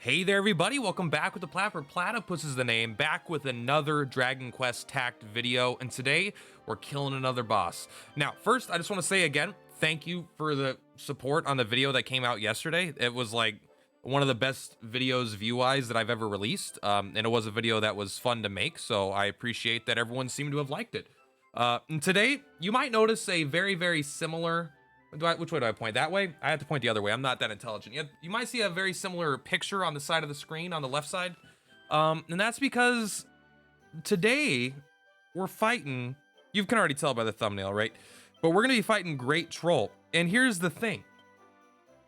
Hey there, everybody. Welcome back with the Plat. Purplatypus is the name. Back with another Dragon Quest Tact video. And today, we're killing another boss. Now, first, I just want to say again, thank you for the support on the video that came out yesterday. It was like one of the best videos view-wise that I've ever released. And it was a video that was fun to make. So I appreciate that everyone seemed to have liked it. And today, you might notice a very similar... Which way do I point? That way? I have to point the other way. I'm not that intelligent. You might see a very similar picture on the side of the screen on the left side. And that's because today we're fighting... You can already tell by the thumbnail, right? But we're going to be fighting Great Troll. And here's the thing.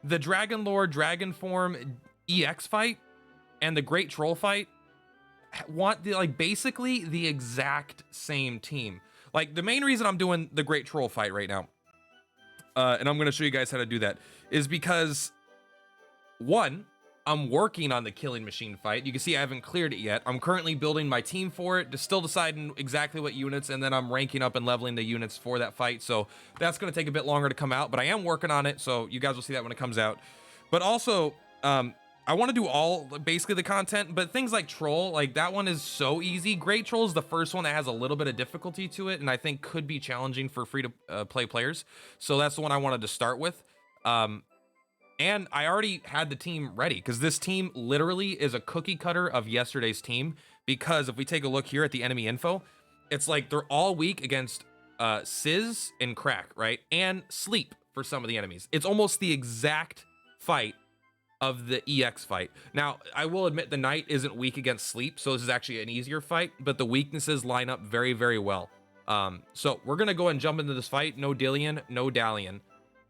The Dragon Lord, Dragon Form EX fight and the Great Troll fight want basically the exact same team. Like, the main reason I'm doing the Great Troll fight right now, and I'm going to show you guys how to do that, is because, one, I'm working on the Killing Machine fight. You can see I haven't cleared it yet. I'm currently building my team for it, still deciding exactly what units, and then I'm ranking up and leveling the units for that fight. So that's going to take a bit longer to come out, but I am working on it, so you guys will see that when it comes out. But also, I want to do basically the content, but things like Troll, like that one is so easy. Great Troll is the first one that has a little bit of difficulty to it, and I think could be challenging for free-to-play players. So that's the one I wanted to start with. And I already had the team ready, because this team literally is a cookie cutter of yesterday's team, because if we take a look here at the enemy info, it's like they're all weak against Sizz and Crack, right? And Sleep for some of the enemies. It's almost the exact fight of the EX fight. Now, I will admit the Knight isn't weak against Sleep, so this is actually an easier fight, but the weaknesses line up very well. So we're gonna go and jump into this fight. No Dillion, no Dallion.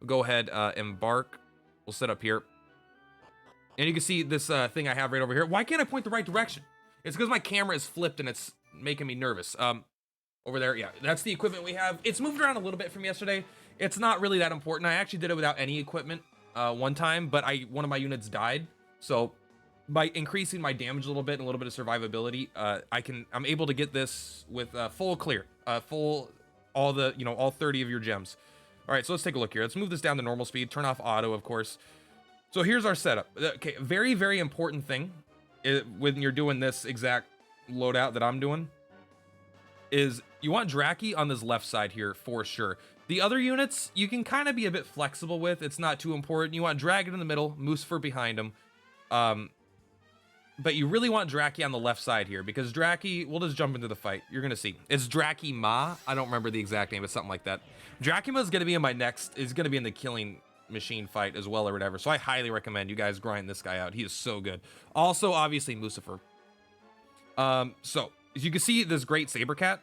We'll go ahead, embark. We'll set up here. And you can see this thing I have right over here. Why can't I point the right direction? It's because my camera is flipped and it's making me nervous. Over there, yeah, that's the equipment we have. It's moved around a little bit from yesterday. It's not really that important. I actually did it without any equipment one time, but one of my units died. So by increasing my damage a little bit and a little bit of survivability, I'm able to get this with full clear, all 30 of your gems. All right, so let's take a look here. Let's move this down to normal speed, turn off auto, of course. So here's our setup. Okay, very important thing when you're doing this exact loadout that I'm doing is you want Dracky on this left side here for sure. The other units, you can kind of be a bit flexible with. It's not too important. You want Dragon in the middle, Moosifer behind him. But you really want Dracky on the left side here, because Dracky, we'll just jump into the fight. You're going to see. It's Drackyma. I don't remember the exact name, but something like that. Drackyma is going to be in is going to be in the Killing Machine fight as well or whatever. So I highly recommend you guys grind this guy out. He is so good. Also, obviously, Moosifer. So, as you can see, this great Saber Cat.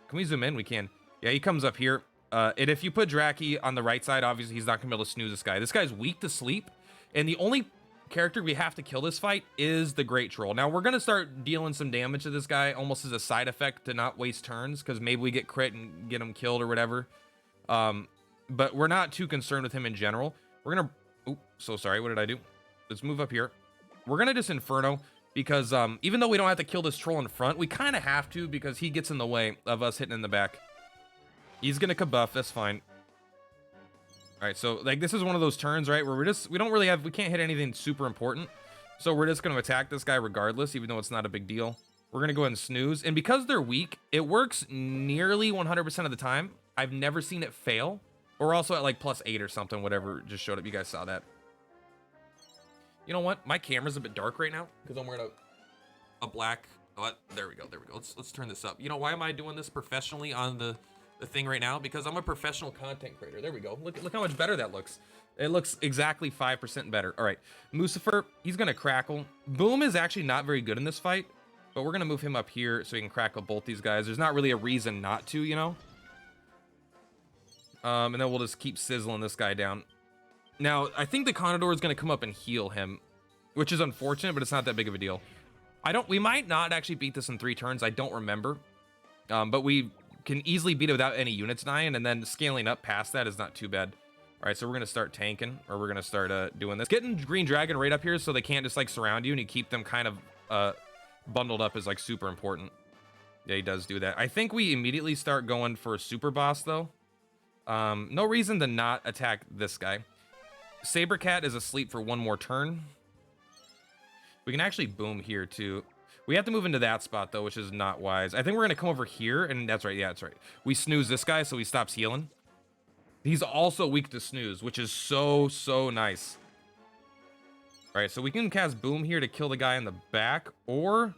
Can we zoom in? We can. Yeah, he comes up here. And if you put Dracky on the right side, obviously he's not going to be able to snooze this guy. This guy's weak to sleep. And the only character we have to kill this fight is the Great Troll. Now, we're going to start dealing some damage to this guy almost as a side effect to not waste turns, because maybe we get crit and get him killed or whatever. But we're not too concerned with him in general. We're going to... Oops, so sorry. What did I do? Let's move up here. We're going to just Inferno, because even though we don't have to kill this troll in front, we kind of have to, because he gets in the way of us hitting in the back. He's gonna kabuff, that's fine. All right, so like this is one of those turns, right, where we can't hit anything super important. So we're just gonna attack this guy regardless, even though it's not a big deal. We're gonna go ahead and snooze. And because they're weak, it works nearly 100% of the time. I've never seen it fail. Or also at like +8 or something, whatever just showed up. You guys saw that. You know what? My camera's a bit dark right now because I'm wearing a black... Oh, there we go. Let's turn this up. You know, why am I doing this professionally on the thing right now? Because I'm a professional content creator. There we go. Look how much better that looks. It looks exactly 5% better. All right, Moosifer, he's gonna crackle. Boom is actually not very good in this fight, but we're gonna move him up here so he can crackle both these guys. There's not really a reason not to, you know. And then we'll just keep sizzling this guy down. Now, I think the Condor is gonna come up and heal him, which is unfortunate, but it's not that big of a deal. We might not actually beat this in 3 turns. I don't remember, but we can easily beat it without any units dying, and then scaling up past that is not too bad. All right, so we're gonna start tanking, or we're gonna start doing this. Getting Green Dragon right up here so they can't just like surround you, and you keep them kind of bundled up is like super important. Yeah, he does do that. I think we immediately start going for a super boss though. No reason to not attack this guy. Saber Cat is asleep for 1 more turn. We can actually boom here too. We have to move into that spot though, which is not wise. I think we're gonna come over here, and that's right. Yeah, that's right. We snooze this guy so he stops healing. He's also weak to snooze, which is so nice. All right, so we can cast boom here to kill the guy in the back, or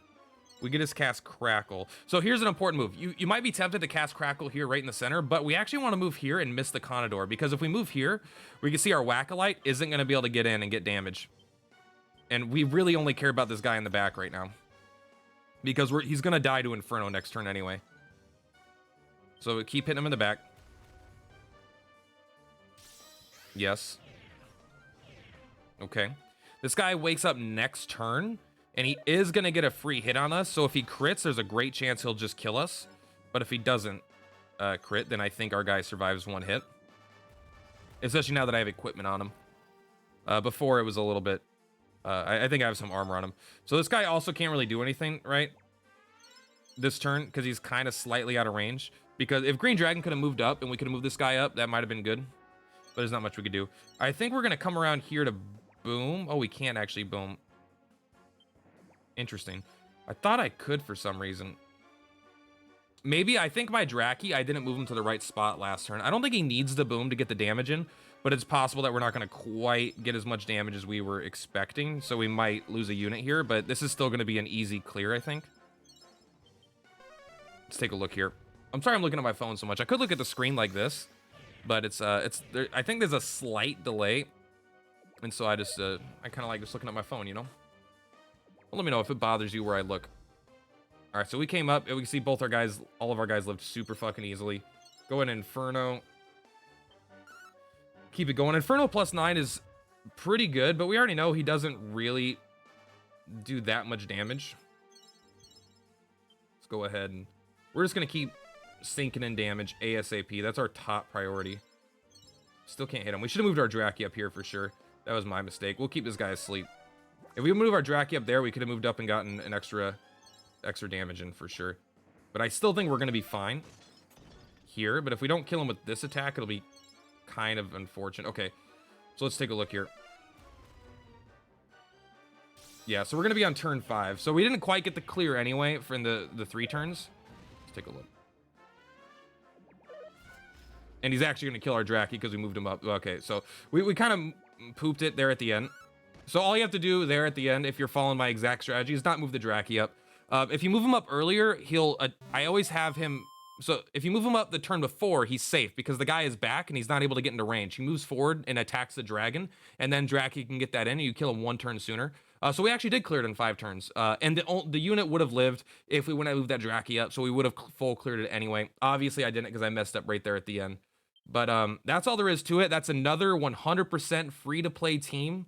we can just cast crackle. So here's an important move. You might be tempted to cast crackle here right in the center, but we actually want to move here and miss the Conador, because if we move here, we can see our Wackolyte isn't going to be able to get in and get damage. And we really only care about this guy in the back right now, because he's going to die to Inferno next turn anyway. So we keep hitting him in the back. Yes. Okay. This guy wakes up next turn, and he is going to get a free hit on us. So if he crits, there's a great chance he'll just kill us. But if he doesn't crit, then I think our guy survives one hit. Especially now that I have equipment on him. Before, it was a little bit... I think I have some armor on him. So this guy also can't really do anything, right? This turn, because he's kind of slightly out of range. Because if Green Dragon could have moved up, and we could have moved this guy up, that might have been good. But there's not much we could do. I think we're going to come around here to boom. Oh, we can't actually boom. Interesting. I thought I could for some reason. Maybe, I think my Dracky, I didn't move him to the right spot last turn. I don't think he needs the boom to get the damage in, but it's possible that we're not going to quite get as much damage as we were expecting, so we might lose a unit here, but this is still going to be an easy clear, I think. Let's take a look here. I'm sorry I'm looking at my phone so much. I could look at the screen like this, but I think there's a slight delay, and so I kind of like just looking at my phone, you know? Well, let me know if it bothers you where I look. All right, so we came up, and we can see both our guys, all of our guys lived super fucking easily. Go in Inferno. Keep it going. Inferno +9 is pretty good, but we already know he doesn't really do that much damage. Let's go ahead and we're just gonna keep sinking in damage ASAP. That's our top priority. Still can't hit him. We should have moved our Dracky up here for sure. That was my mistake. We'll keep this guy asleep. If we move our Dracky up there, we could have moved up and gotten an extra damage in for sure. But I still think we're going to be fine here. But if we don't kill him with this attack, it'll be kind of unfortunate. Okay, so let's take a look here. Yeah, so we're going to be on turn 5. So we didn't quite get the clear anyway for the 3 turns. Let's take a look. And he's actually going to kill our Dracky because we moved him up. Okay, so we kind of pooped it there at the end. So all you have to do there at the end, if you're following my exact strategy, is not move the Dracky up. If you move him up earlier, I always have him... So if you move him up the turn before, he's safe because the guy is back and he's not able to get into range. He moves forward and attacks the dragon, and then Dracky can get that in and you kill him 1 turn sooner. So we actually did clear it in 5 turns. And the unit would have lived if we wouldn't have moved that Dracky up, so we would have full cleared it anyway. Obviously, I didn't because I messed up right there at the end. But that's all there is to it. That's another 100% free-to-play team.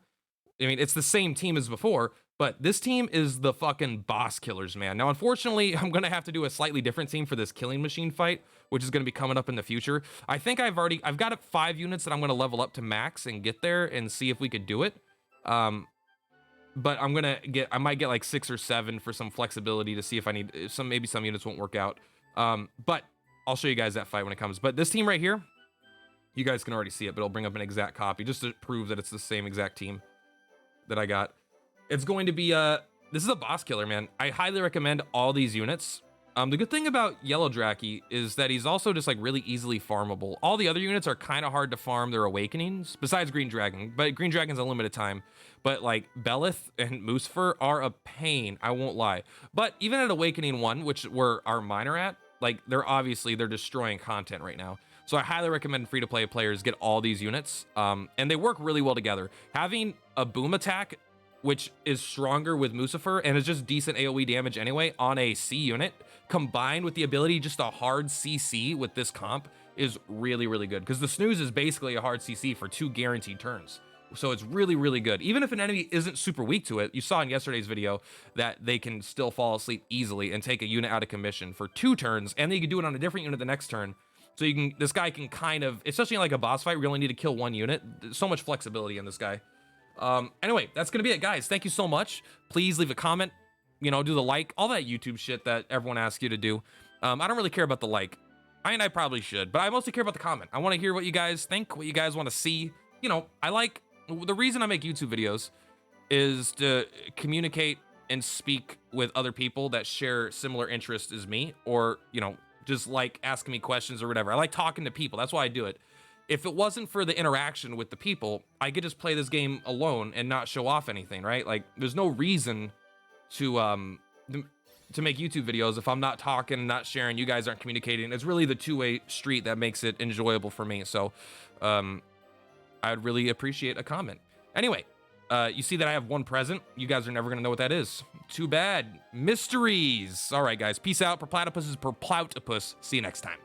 I mean, it's the same team as before, but this team is the fucking boss killers, man. Now, unfortunately, I'm going to have to do a slightly different team for this killing machine fight, which is going to be coming up in the future. I think I've got 5 units that I'm going to level up to max and get there and see if we could do it. But I might get like 6 or 7 for some flexibility to see if I need maybe some units won't work out. But I'll show you guys that fight when it comes. But this team right here, you guys can already see it, but I'll bring up an exact copy just to prove that it's the same exact team that I got. It's going to be this is a boss killer, man. I highly recommend all these units. The good thing about Yellow Dracky is that he's also just like really easily farmable. All the other units are kind of hard to farm their awakenings, besides Green Dragon, but Green Dragon's a limited time. But like Beleth and Moosifer are a pain, I won't lie. But even at Awakening 1, which our mine are at, like they're destroying content right now. So I highly recommend free-to-play players get all these units, and they work really well together. Having a boom attack, which is stronger with Moosifer and is just decent AoE damage anyway on a C unit, combined with the ability just a hard CC with this comp is really, really good. Because the snooze is basically a hard CC for 2 guaranteed turns. So it's really, really good. Even if an enemy isn't super weak to it, you saw in yesterday's video that they can still fall asleep easily and take a unit out of commission for 2 turns, and then you can do it on a different unit the next turn. So this guy can kind of, especially in like a boss fight, we only need to kill 1 unit. There's so much flexibility in this guy. Anyway, that's gonna be it, guys. Thank you so much. Please leave a comment, do the like, all that YouTube shit that everyone asks you to do. I don't really care about the like. I probably should, but I mostly care about the comment. I want to hear what you guys think, what you guys want to see. The reason I make YouTube videos is to communicate and speak with other people that share similar interests as me, or, you know, just like asking me questions or whatever. I like talking to people. That's why I do it. If it wasn't for the interaction with the people, I could just play this game alone and not show off anything, right? Like, there's no reason to to make YouTube videos if I'm not talking, not sharing, you guys aren't communicating. It's really the two-way street that makes it enjoyable for me. So I'd really appreciate a comment. Anyway, you see that I have one present. You guys are never gonna know what that is. Too bad. Mysteries. All right, guys. Peace out. Purplatypus is Purplatypus. See you next time.